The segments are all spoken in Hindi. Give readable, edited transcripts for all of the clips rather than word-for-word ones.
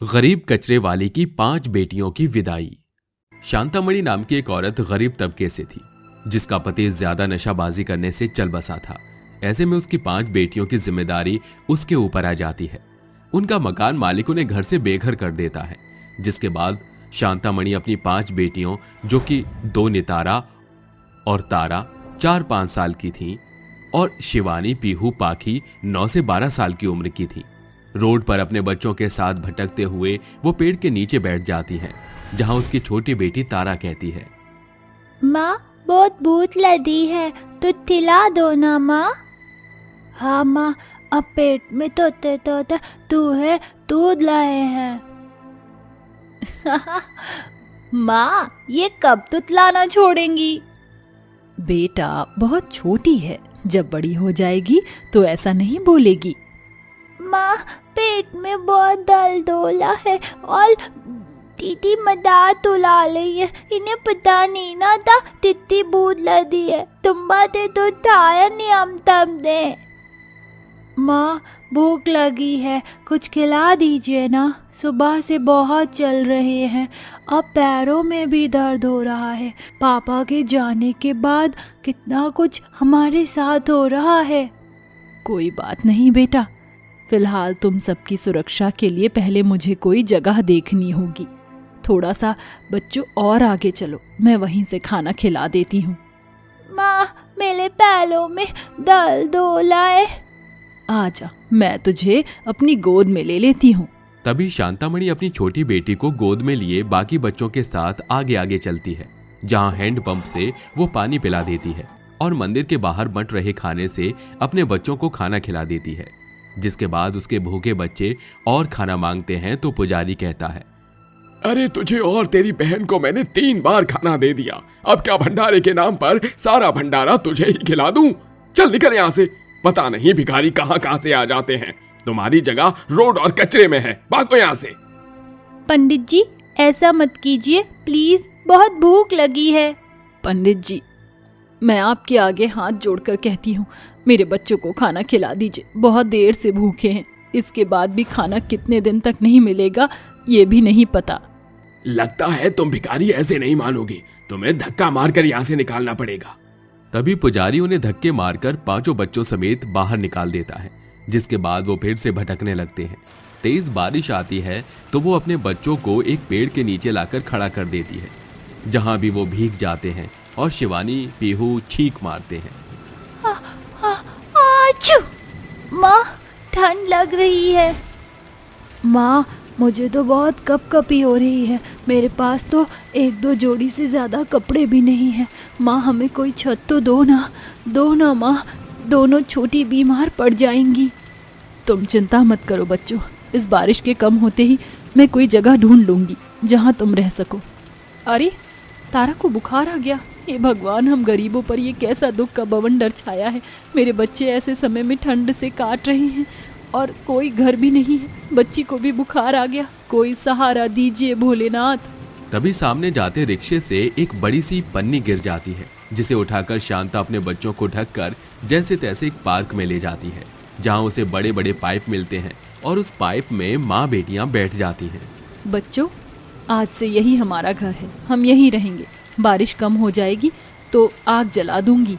गरीब कचरे वाले की 5 बेटियों की विदाई। शांतामणि नाम की एक औरत गरीब तबके से थी, जिसका पति ज्यादा नशाबाजी करने से चल बसा था। ऐसे में उसकी 5 बेटियों की जिम्मेदारी उसके ऊपर आ जाती है। उनका मकान मालिक उन्हें घर से बेघर कर देता है, जिसके बाद शांतामणि अपनी 5 बेटियों, जो कि 2 नितारा और तारा 4-5 साल की थीं, और शिवानी, पीहू, पाखी 9 से 12 साल की उम्र की थी, रोड पर अपने बच्चों के साथ भटकते हुए वो पेड़ के नीचे बैठ जाती हैं, जहां उसकी छोटी बेटी तारा कहती है, माँ बहुत भूख लगी है, तो खिला दो ना माँ। हाँ माँ, अब पेट में तोते तोते दूहे दूध लाए हैं। माँ ये कब तुतलाना छोड़ेंगी? बेटा बहुत छोटी है, जब बड़ी हो जाएगी तो ऐसा नहीं बोलेगी। माँ पेट में बहुत दर्द हो रहा है और दीदी मदद उला रही है, इन्हें पता नहीं ना था तित्ती भूत लगी है, तुम बातें तो थाया नहीं हम तम दे। माँ भूख लगी है, कुछ खिला दीजिए ना, सुबह से बहुत चल रहे हैं, अब पैरों में भी दर्द हो रहा है, पापा के जाने के बाद कितना कुछ हमारे साथ हो रहा है। कोई बात नहीं बेटा, फिलहाल तुम सबकी सुरक्षा के लिए पहले मुझे कोई जगह देखनी होगी। थोड़ा सा बच्चों और आगे चलो, मैं वहीं से खाना खिला देती हूँ। माँ मेरे पैरों में दर्द हो रहा है। आजा, मैं तुझे अपनी गोद में ले लेती हूँ। तभी शांतामणि अपनी छोटी बेटी को गोद में लिए बाकी बच्चों के साथ आगे आगे चलती है, जहां हैंडपंप से वो पानी पिला देती है और मंदिर के बाहर बंट रहे खाने से अपने बच्चों को खाना खिला देती है। जिसके बाद उसके भूखे बच्चे और खाना मांगते हैं तो पुजारी कहता है, अरे तुझे और तेरी बहन को मैंने 3 बार खाना दे दिया, अब क्या भंडारे के नाम पर सारा भंडारा तुझे ही खिला दूं? चल निकल यहाँ से, पता नहीं भिखारी कहाँ कहाँ से आ जाते हैं, तुम्हारी जगह रोड और कचरे में है, भागो यहाँ से। पंडित जी ऐसा मत कीजिए प्लीज, बहुत भूख लगी है। पंडित जी, मैं आपके आगे हाथ जोड़कर कहती हूँ, मेरे बच्चों को खाना खिला दीजिए, बहुत देर से भूखे हैं, इसके बाद भी खाना कितने दिन तक नहीं मिलेगा ये भी नहीं पता। लगता है तुम भिखारी ऐसे नहीं मानोगी, तुम्हें धक्का मारकर यहाँ से निकालना पड़ेगा। तभी पुजारी उन्हें धक्के मारकर 5 बच्चों समेत बाहर निकाल देता है, जिसके बाद वो फिर से भटकने लगते हैं। तेज बारिश आती है तो वो अपने बच्चों को एक पेड़ के नीचे लाकर खड़ा कर देती है, जहां भी वो भीग जाते हैं और शिवानी, पीहू चीख मारते हैं। माँ ठंड लग रही है। माँ मुझे तो बहुत कपकपी हो रही है, मेरे पास तो 1-2 जोड़ी से ज्यादा कपड़े भी नहीं हैं। माँ हमें कोई छत तो दो ना माँ, दोनों छोटी बीमार पड़ जाएंगी। तुम चिंता मत करो बच्चों, इस बारिश के कम होते ही मैं कोई जगह ढूंढ लूंगी जहां तुम रह सको। अरे तारा को बुखार आ गया, हे भगवान, हम गरीबों पर ये कैसा दुख का बवंडर छाया है। मेरे बच्चे ऐसे समय में ठंड से काट रहे हैं और कोई घर भी नहीं है, बच्ची को भी बुखार आ गया, कोई सहारा दीजिए भोलेनाथ। तभी सामने जाते रिक्शे से एक बड़ी सी पन्नी गिर जाती है, जिसे उठाकर शांता अपने बच्चों को ढककर जैसे तैसे एक पार्क में ले जाती है, जहां उसे बड़े बड़े पाइप मिलते हैं और उस पाइप में माँ बेटियां बैठ जाती हैं। बच्चों आज से यही हमारा घर है, हम यहीं रहेंगे, बारिश कम हो जाएगी तो आग जला दूंगी।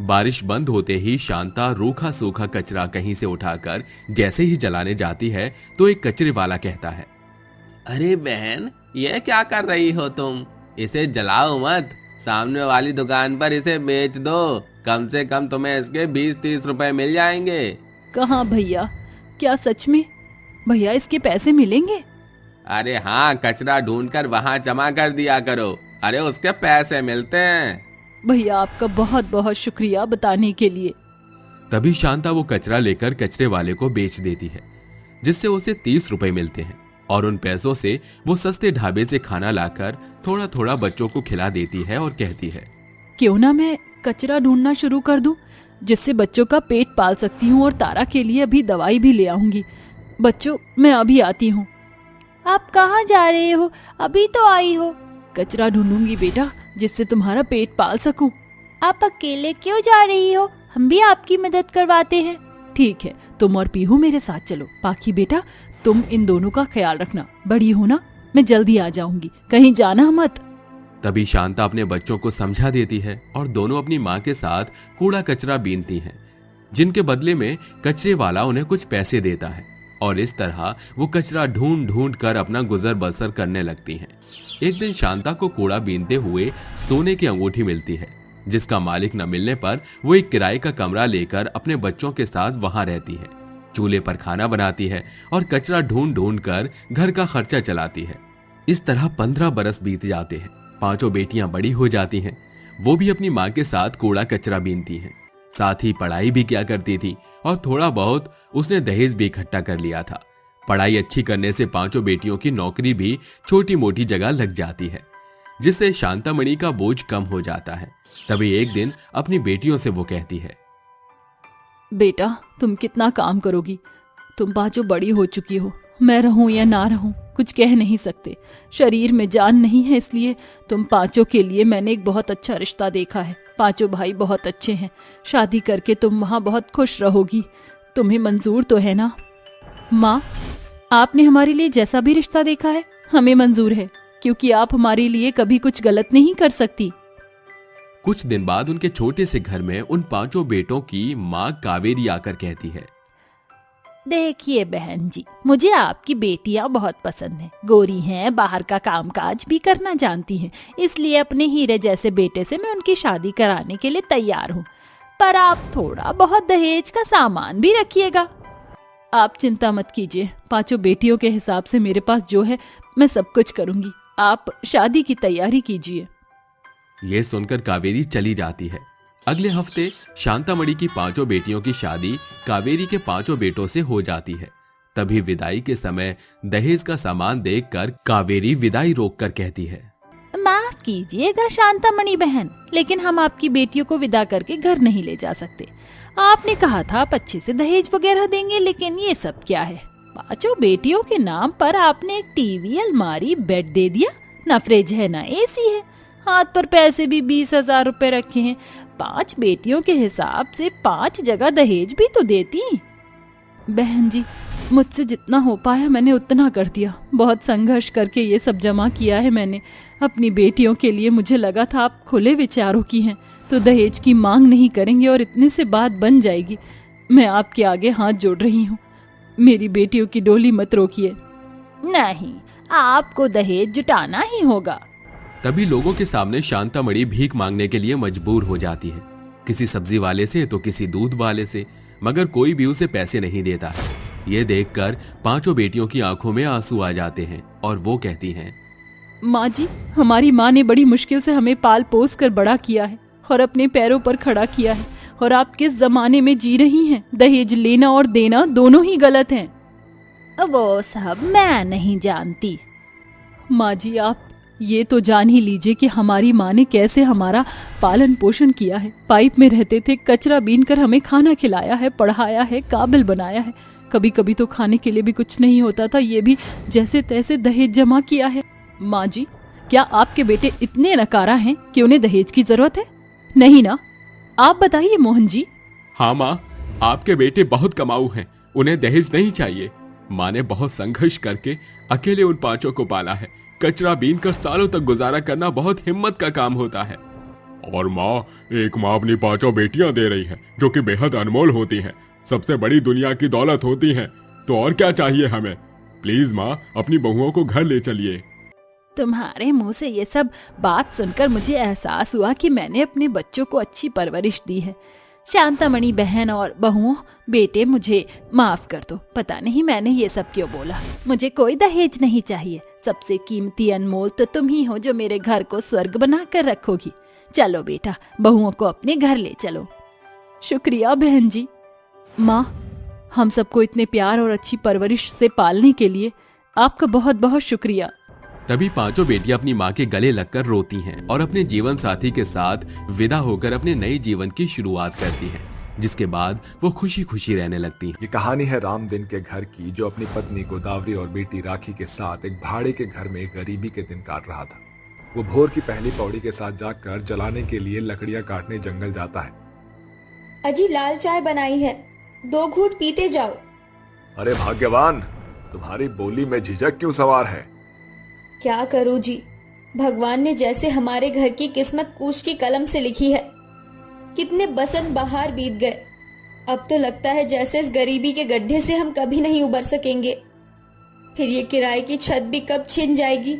बारिश बंद होते ही शांता रूखा सूखा कचरा कहीं से उठाकर जैसे ही जलाने जाती है तो एक कचरे वाला कहता है, अरे बहन ये क्या कर रही हो तुम, इसे जलाओ मत, सामने वाली दुकान पर इसे बेच दो, कम से कम तुम्हें इसके 20-30 रुपए मिल जाएंगे। कहाँ भैया, क्या सच में भैया इसके पैसे मिलेंगे? अरे हाँ, कचरा ढूंढकर वहाँ जमा कर दिया करो, अरे उसके पैसे मिलते हैं। भैया आपका बहुत बहुत शुक्रिया बताने के लिए। तभी शांता वो कचरा लेकर कचरे वाले को बेच देती है, जिससे उसे 30 रुपए मिलते हैं और उन पैसों से वो सस्ते ढाबे से खाना लाकर थोड़ा थोड़ा बच्चों को खिला देती है और कहती है, क्यों ना मैं कचरा ढूंढना शुरू कर दूं, जिससे बच्चों का पेट पाल सकती हूँ और तारा के लिए अभी दवाई भी ले आऊंगी। बच्चों मैं अभी आती हूँ। आप कहाँ जा रहे हो, अभी तो आई हो। कचरा ढूंढूंगी बेटा, जिससे तुम्हारा पेट पाल सकूं। आप अकेले क्यों जा रही हो, हम भी आपकी मदद करवाते हैं। ठीक है, तुम और पीहू मेरे साथ चलो। पाखी बेटा तुम इन दोनों का ख्याल रखना, बड़ी हो ना, मैं जल्दी आ जाऊंगी, कहीं जाना मत। तभी शांता अपने बच्चों को समझा देती है और दोनों अपनी माँ के साथ कूड़ा कचरा बीनती हैं, जिनके बदले में कचरे वाला उन्हें कुछ पैसे देता है और इस तरह वो कचरा ढूंढ ढूंढ कर अपना गुजर बसर करने लगती हैं। एक दिन शांता को कूड़ा बीनते हुए सोने की अंगूठी मिलती है, जिसका मालिक न मिलने पर वो एक किराए का कमरा लेकर अपने बच्चों के साथ वहां रहती है, चूल्हे पर खाना बनाती है और कचरा ढूंढ ढूंढ कर घर का खर्चा चलाती है। इस तरह 15 बरस बीत जाते हैं। पांचों बेटियां बड़ी हो जाती हैं। वो भी अपनी माँ के साथ कूड़ा कचरा बीनती हैं, साथ ही पढ़ाई भी किया करती थी और थोड़ा बहुत उसने दहेज भी इकट्ठा कर लिया था। पढ़ाई अच्छी करने से पांचों बेटियों की नौकरी भी छोटी मोटी जगह लग जाती है, जिससे शांतामणि का बोझ कम हो जाता है। तभी एक दिन अपनी बेटियों से वो कहती है, बेटा तुम कितना काम करोगी, तुम पांचों बड़ी हो चुकी हो, मैं रहूं या ना रहूं कुछ कह नहीं सकते, शरीर में जान नहीं है, इसलिए तुम पांचों के लिए मैंने एक बहुत अच्छा रिश्ता देखा है। पांचों भाई बहुत अच्छे हैं, शादी करके तुम वहां बहुत खुश रहोगी, तुम्हें मंजूर तो है ना? माँ, आपने हमारे लिए जैसा भी रिश्ता देखा है हमें मंजूर है, क्योंकि आप हमारे लिए कभी कुछ गलत नहीं कर सकती। कुछ दिन बाद उनके छोटे से घर में उन पांचों बेटों की माँ कावेरी आकर कहती है, देखिए बहन जी, मुझे आपकी बेटियां बहुत पसंद हैं, गोरी हैं, बाहर का कामकाज भी करना जानती हैं, इसलिए अपने हीरे जैसे बेटे से मैं उनकी शादी कराने के लिए तैयार हूँ, पर आप थोड़ा बहुत दहेज का सामान भी रखिएगा। आप चिंता मत कीजिए, पांचों बेटियों के हिसाब से मेरे पास जो है मैं सब कुछ करूंगी, आप शादी की तैयारी कीजिए। ये सुनकर कावेरी चली जाती है। अगले हफ्ते शांतामणि की पांचों बेटियों की शादी कावेरी के पांचों बेटों से हो जाती है। तभी विदाई के समय दहेज का सामान देखकर कावेरी विदाई रोककर कहती है, माफ कीजिएगा शांतामणि बहन, लेकिन हम आपकी बेटियों को विदा करके घर नहीं ले जा सकते। आपने कहा था आप अच्छे से दहेज वगैरह देंगे, लेकिन ये सब क्या है? पांचों बेटियों के नाम पर आपने एक टीवी, अलमारी, बेड दे दिया, ना फ्रिज है ना एसी है, हाथ पर पैसे भी 20,000 रुपए रखे हैं। 5 बेटियों के हिसाब से 5 जगह दहेज भी तो देती। बहन जी, मुझसे जितना हो पाया मैंने उतना कर दिया, बहुत संघर्ष करके ये सब जमा किया है मैंने अपनी बेटियों के लिए। मुझे लगा था आप खुले विचारों की हैं तो दहेज की मांग नहीं करेंगे और इतने से बात बन जाएगी। मैं आपके आगे हाथ जोड़ रही हूँ, मेरी बेटियों की डोली मत रोकिए। नहीं, आपको दहेज जुटाना ही होगा। तभी लोगों के सामने शांतामणि भीख मांगने के लिए मजबूर हो जाती है, किसी सब्जी वाले से तो किसी दूध वाले से, मगर कोई भी उसे पैसे नहीं देता है। ये देखकर पांचों बेटियों की आंखों में आंसू आ जाते हैं और वो कहती हैं, माँ जी, हमारी माँ ने बड़ी मुश्किल से हमें पाल पोस कर बड़ा किया है और अपने पैरों पर खड़ा किया है, और आप किस जमाने में जी रही हैं? दहेज लेना और देना दोनों ही गलत हैं। वो सब मैं नहीं जानती। माँ जी, आप ये तो जान ही लीजिए कि हमारी माँ ने कैसे हमारा पालन पोषण किया है। पाइप में रहते थे, कचरा बीनकर हमें खाना खिलाया है, पढ़ाया है, काबिल बनाया है। कभी कभी तो खाने के लिए भी कुछ नहीं होता था, ये भी जैसे तैसे दहेज जमा किया है। माँ जी, क्या आपके बेटे इतने नकारा हैं कि उन्हें दहेज की जरूरत है? नहीं ना, आप बताइए मोहन जी। हाँ माँ, आपके बेटे बहुत कमाऊ हैं, उन्हें दहेज नहीं चाहिए। माँ ने बहुत संघर्ष करके अकेले उन पांचों को पाला है। कचरा बीन कर सालों तक गुजारा करना बहुत हिम्मत का काम होता है। और माँ, एक माँ अपनी पांचों बेटियां दे रही है जो कि बेहद अनमोल होती हैं, सबसे बड़ी दुनिया की दौलत होती हैं, तो और क्या चाहिए हमें? प्लीज माँ, अपनी बहुओं को घर ले चलिए। तुम्हारे मुंह से ये सब बात सुनकर मुझे एहसास हुआ कि मैंने अपने बच्चों को अच्छी परवरिश दी है। शांतामणि बहन और बहुओं, बेटे मुझे माफ कर दो, पता नहीं मैंने ये सब क्यों बोला। मुझे कोई दहेज नहीं चाहिए, सबसे कीमती अनमोल तो तुम ही हो जो मेरे घर को स्वर्ग बना कर रखोगी। चलो बेटा, बहुओं को अपने घर ले चलो। शुक्रिया बहन जी। माँ, हम सबको इतने प्यार और अच्छी परवरिश से पालने के लिए आपका बहुत बहुत शुक्रिया। तभी पांचों बेटियां अपनी माँ के गले लगकर रोती हैं और अपने जीवन साथी के साथ विदा होकर अपने नए जीवन की शुरुआत करती हैं, जिसके बाद वो खुशी खुशी रहने लगती हैं। ये कहानी है रामदिन के घर की, जो अपनी पत्नी गोदावरी और बेटी राखी के साथ एक भाड़े के घर में गरीबी के दिन काट रहा था। वो भोर की पहली पौड़ी के साथ जाकर जलाने के लिए लकड़ियां काटने जंगल जाता है। अजी, लाल चाय बनाई है, 2 घूंट पीते जाओ। अरे भाग्यवान, तुम्हारी बोली में झिझक क्यों सवार है? क्या करूं जी, भगवान ने जैसे हमारे घर की किस्मत कूच की कलम से लिखी है। कितने बसंत बहार बीत गए, अब तो लगता है जैसे इस गरीबी के गड्ढे से हम कभी नहीं उबर सकेंगे। फिर ये किराए की छत भी कब छिन जाएगी,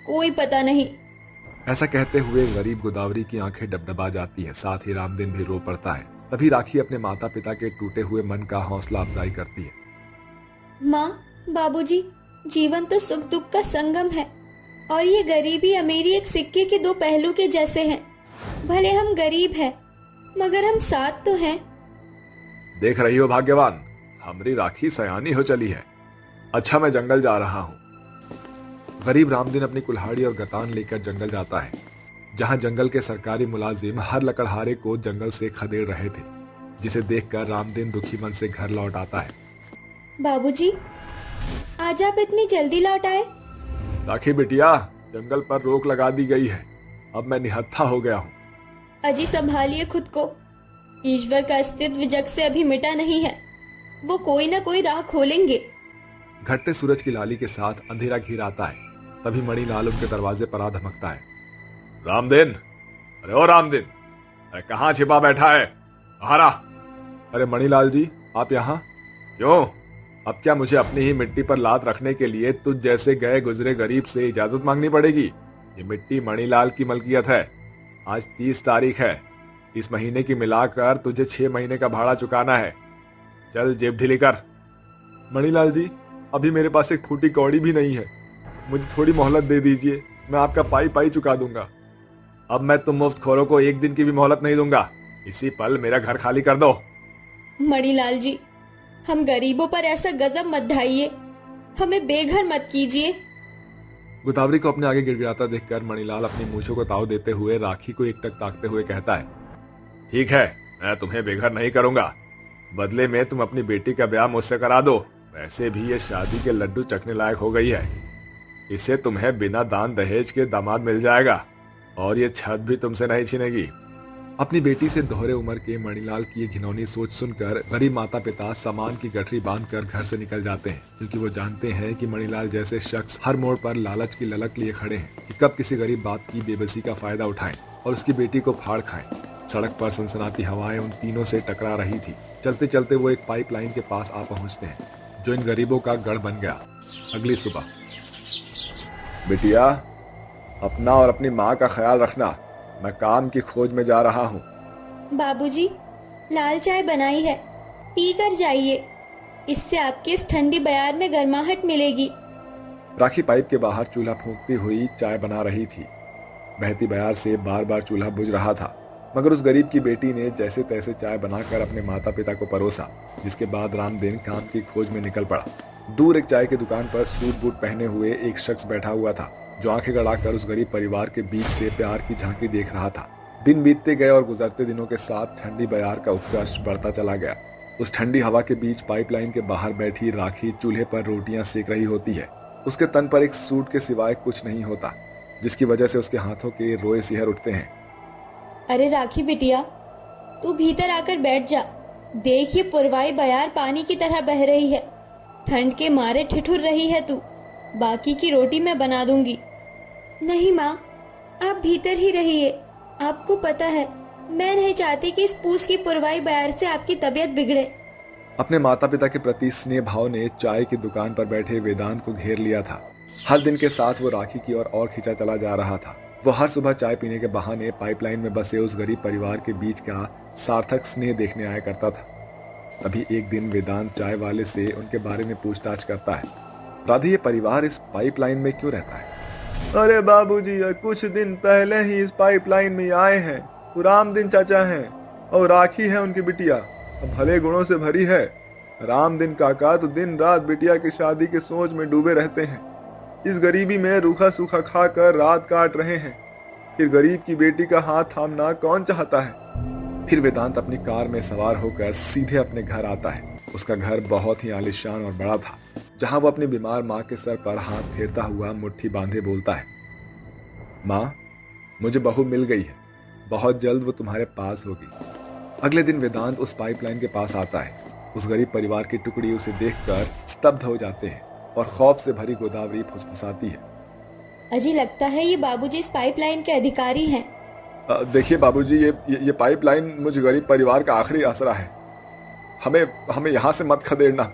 कोई पता नहीं। ऐसा कहते हुए गरीब गोदावरी की आंखें डबडबा जाती हैं, साथ ही रामदिन भी रो पड़ता है। तभी राखी अपने माता पिता के टूटे हुए मन का हौसला अफजाई करती है। माँ, बाबूजी, जीवन तो सुख दुख का संगम है और ये गरीबी अमीरी एक सिक्के के दो पहलू के जैसे हैं। भले हम गरीब हैं, मगर हम साथ तो हैं। देख रही हो भाग्यवान, हमारी राखी सयानी हो चली है। अच्छा, मैं जंगल जा रहा हूँ। गरीब रामदिन अपनी कुल्हाड़ी और गतान लेकर जंगल जाता है, जहाँ जंगल के सरकारी मुलाजिम हर लकड़हारे को जंगल से खदेड़ रहे थे, जिसे देखकर रामदिन दुखी मन से घर लौट आता है। बाबूजी, आज आप इतनी जल्दी लौट आए? राखी बिटिया, जंगल पर रोक लगा दी गई है, अब मैं निहत्था हो गया हूँ। अजी संभालिए खुद को, ईश्वर का अस्तित्व जग से अभी मिटा नहीं है, वो कोई ना कोई राह खोलेंगे। घटते सूरज की लाली के साथ अंधेरा घिर आता है। तभी मणिलाल उनके दरवाजे पर आ धमकता है। रामदिन, अरे ओ रामदिन, अरे कहाँ छिपा बैठा है, बाहर आ। अरे मणिलाल जी, आप यहाँ क्यों? अब क्या मुझे अपनी ही मिट्टी पर लात रखने के लिए तुझ जैसे गए गुजरे गरीब से इजाजत मांगनी पड़ेगी? ये मिट्टी मणिलाल की मलकियत है। आज 30 तारीख है, इस महीने की मिलाकर तुझे 6 महीने का भाड़ा चुकाना है। चल जेब ढीली कर। मणिलाल जी, अभी मेरे पास एक फूटी कौड़ी भी नहीं है, मुझे थोड़ी मोहलत दे दीजिए, मैं आपका पाई पाई चुका दूंगा। अब मैं तुम मुफ्तखोरों को एक दिन की भी मोहलत नहीं दूंगा, इसी पल मेरा घर खाली कर दो। मणिलाल जी, हम गरीबों पर ऐसा गजब मत ढाइए, हमें बेघर मत कीजिए। गोदावरी को अपने आगे गिड़गिड़ाता देखकर मणिलाल अपनी मूंछों को ताव देते हुए राखी को एकटक ताकते हुए कहता है, ठीक है, मैं तुम्हें बेघर नहीं करूंगा, बदले में तुम अपनी बेटी का ब्याह मुझसे करा दो। वैसे भी ये शादी के लड्डू चखने लायक हो गई है, इससे तुम्हें बिना दान दहेज के दामाद मिल जाएगा और ये छत भी तुमसे नहीं छीनेगी। अपनी बेटी से दोहरे उम्र के मणिलाल की ये घिनौनी सोच सुनकर गरीब माता पिता सामान की गठरी बांधकर घर से निकल जाते हैं, क्योंकि वो जानते हैं कि मणिलाल जैसे शख्स हर मोड़ पर लालच की ललक लिए खड़े हैं कि कब किसी गरीब बात की बेबसी का फायदा उठाएं और उसकी बेटी को फाड़ खाएं। सड़क पर सनसनाती हवाएं उन तीनों से टकरा रही थी। चलते चलते वो एक पाइपलाइन के पास आ पहुंचते हैं, जो इन गरीबों का गढ़ बन गया। अगली सुबह, बिटिया, अपना और अपनी माँ का ख्याल रखना, मैं काम की खोज में जा रहा हूँ। बाबूजी, लाल चाय बनाई है, पी कर जाइए, इससे आपके इस ठंडी बयार में गर्माहट मिलेगी। राखी पाइप के बाहर चूल्हा फूंकती हुई चाय बना रही थी। बहती बयार से बार बार चूल्हा बुझ रहा था, मगर उस गरीब की बेटी ने जैसे तैसे चाय बनाकर अपने माता पिता को परोसा, जिसके बाद रामदिन काम की खोज में निकल पड़ा। दूर एक चाय की दुकान पर सूट बूट पहने हुए एक शख्स बैठा हुआ था, जो आंखें गड़ाकर उस गरीब परिवार के बीच से प्यार की झांकी देख रहा था। दिन बीतते गए और गुजरते दिनों के साथ ठंडी बयार का उत्कर्ष बढ़ता चला गया। उस ठंडी हवा के बीच पाइपलाइन के बाहर बैठी राखी चूल्हे पर रोटियां सेक रही होती है। उसके तन पर एक सूट के सिवाय कुछ नहीं होता, जिसकी वजह से उसके हाथों के रोए सिहर उठते हैं। अरे राखी बिटिया, तू भीतर आकर बैठ जा, देख ये पुरवाई बयार पानी की तरह बह रही है। ठंड के मारे ठिठुर रही है तू, बाकी की रोटी मैं बना दूंगी। नहीं माँ, आप भीतर ही रहिए, आपको पता है मैं नहीं चाहती कि इस पूस की पुरवाई बयार से आपकी तबीयत बिगड़े। अपने माता पिता के प्रति स्नेह भाव ने चाय की दुकान पर बैठे वेदांत को घेर लिया था। हर दिन के साथ वो राखी की ओर और खींचा चला जा रहा था। वो हर सुबह चाय पीने के बहाने पाइपलाइन में बसे उस गरीब परिवार के बीच का सार्थक स्नेह देखने आया करता था। तभी एक दिन वेदांत चाय वाले से उनके बारे में पूछताछ करता है। राधे, ये परिवार इस पाइपलाइन में क्यों रहता है? अरे बाबूजी, कुछ दिन पहले ही इस पाइपलाइन में आए हैं। रामदिन चाचा हैं और राखी है उनकी बिटिया, भले गुणों से भरी है। रामदिन काका तो दिन रात बिटिया की शादी के सोच में डूबे रहते हैं। इस गरीबी में रूखा सूखा खाकर रात काट रहे हैं। फिर गरीब की बेटी का हाथ थामना कौन चाहता है? फिर वेदांत अपनी कार में सवार होकर सीधे अपने घर आता है। उसका घर बहुत ही आलीशान और बड़ा था, जहां वो अपनी बीमार माँ के सर पर हाथ फेरता हुआ मुट्ठी बांधे बोलता है, माँ, मुझे बहू मिल गई है, बहुत जल्द वो तुम्हारे पास होगी। अगले दिन वेदांत उस पाइपलाइन के पास आता है। उस गरीब परिवार की टुकड़ी उसे देखकर स्तब्ध हो जाते हैं और खौफ से भरी गोदावरी फुसफुसाती है। अजी लगता है ये बाबूजी इस पाइपलाइन के अधिकारी हैं। देखिए बाबूजी, ये पाइपलाइन मुझ गरीब परिवार का आखिरी आसरा है। हमें यहाँ से मत खदेड़ना।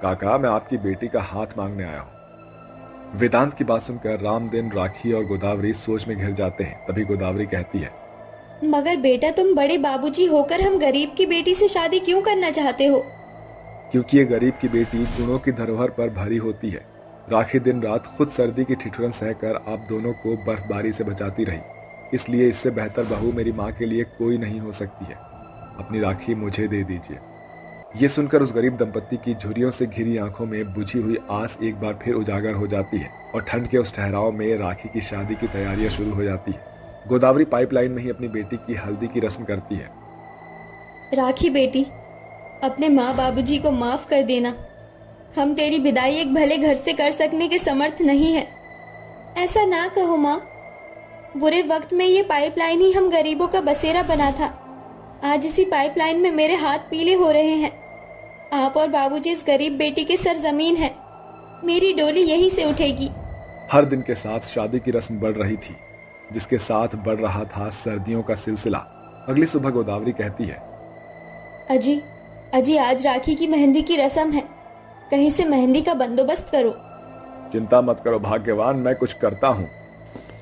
काका, मैं आपकी बेटी का हाथ मांगने आया हूँ। वेदांत की बात सुनकर रामदिन, राखी और गोदावरी सोच में घिर जाते हैं। तभी गोदावरी कहती है, मगर बेटा, तुम बड़े बाबूजी होकर हम गरीब की बेटी से शादी क्यों करना चाहते हो? क्योंकि ये गरीब की बेटी गुणों की धरोहर पर भरी होती है। राखी दिन रात खुद सर्दी की ठिठुरन सहकर आप दोनों को बर्फबारी से बचाती रही, इसलिए इससे बेहतर बहू मेरी माँ के लिए कोई नहीं हो सकती है। अपनी राखी मुझे दे दीजिए। ये सुनकर उस गरीब दंपत्ति की झुर्रियों से घिरी आंखों में बुझी हुई आस एक बार फिर उजागर हो जाती है और ठंड के उस ठहराव में राखी की शादी की तैयारियां शुरू हो जाती है। गोदावरी पाइपलाइन में ही अपनी बेटी की हल्दी की रस्म करती है। राखी बेटी, अपने माँ बाबूजी को माफ कर देना। हम तेरी विदाई एक भले घर से कर सकने के समर्थ नहीं है। ऐसा ना कहो माँ। बुरे वक्त में ये पाइपलाइन ही हम गरीबों का बसेरा बना था। आज इसी पाइपलाइन में मेरे हाथ पीले हो रहे हैं। आप और बाबूजी इस गरीब बेटी की सरजमीन है। मेरी डोली यहीं से उठेगी। हर दिन के साथ शादी की रस्म बढ़ रही थी, जिसके साथ बढ़ रहा था सर्दियों का सिलसिला। अगली सुबह गोदावरी कहती है, अजी आज राखी की मेहंदी की रस्म है। कहीं से मेहंदी का बंदोबस्त करो। चिंता मत करो भाग्यवान, मैं कुछ करता हूँ।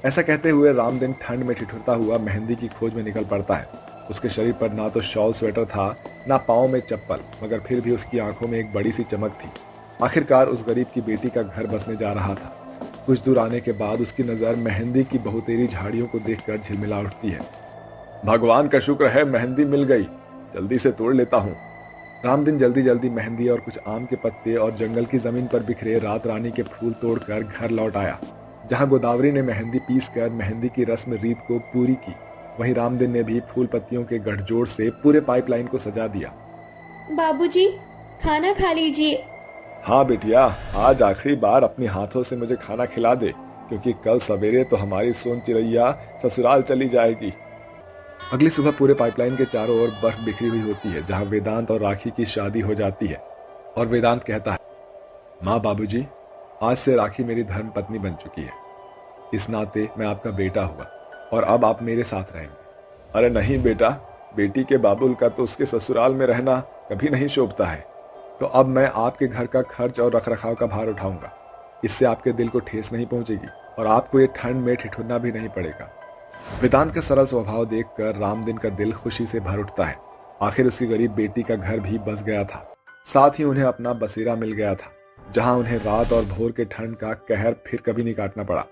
ऐसा कहते हुए रामदिन ठंड में ठिठुरता हुआ मेहंदी की खोज में निकल पड़ता है। उसके शरीर पर ना तो शॉल स्वेटर था, ना पाँव में चप्पल, मगर फिर भी उसकी आंखों में एक बड़ी सी चमक थी। आखिरकार उस गरीब की बेटी का घर बसने जा रहा था। कुछ दूर आने के बाद उसकी नजर मेहंदी की बहुतेरी झाड़ियों को देखकर झिलमिला उठती है। भगवान का शुक्र है, मेहंदी मिल गई, जल्दी से तोड़ लेता हूँ। रामदिन जल्दी जल्दी मेहंदी और कुछ आम के पत्ते और जंगल की जमीन पर बिखरे रात रानी के फूल तोड़कर घर लौट आया, जहाँ गोदावरी ने मेहंदी पीसकर मेहंदी की रस्म रीत को पूरी की। वहीं रामदिन ने भी फूल पत्तियों के गठजोड़ से पूरे पाइपलाइन को सजा दिया। बाबूजी, खाना खा लीजिए। हाँ बेटिया, आज आखिरी बार अपने हाथों से मुझे खाना खिला दे, क्योंकि कल सवेरे तो हमारी सोन चिड़ैया ससुराल चली जाएगी। अगली सुबह पूरे पाइपलाइन के चारों ओर बर्फ बिखरी हुई होती है, जहाँ वेदांत और राखी की शादी हो जाती है। और वेदांत कहता है, माँ बाबूजी, आज से राखी मेरी धर्म पत्नी बन चुकी है। इस नाते मैं आपका बेटा हुआ और अब आप मेरे साथ रहेंगे। अरे नहीं बेटा, बेटी के बाबुल का तो उसके ससुराल में रहना कभी नहीं शोभता है। तो अब मैं आपके घर का खर्च और रखरखाव का भार उठाऊंगा। इससे आपके दिल को ठेस नहीं पहुंचेगी और आपको ये ठंड में ठिठुरना भी नहीं पड़ेगा। वेदांत का सरल स्वभाव देखकर रामदिन का दिल खुशी से भर उठता है। आखिर उसकी गरीब बेटी का घर भी बस गया था, साथ ही उन्हें अपना बसेरा मिल गया था, जहां उन्हें रात और भोर के ठंड का कहर फिर कभी नहीं काटना पड़ा।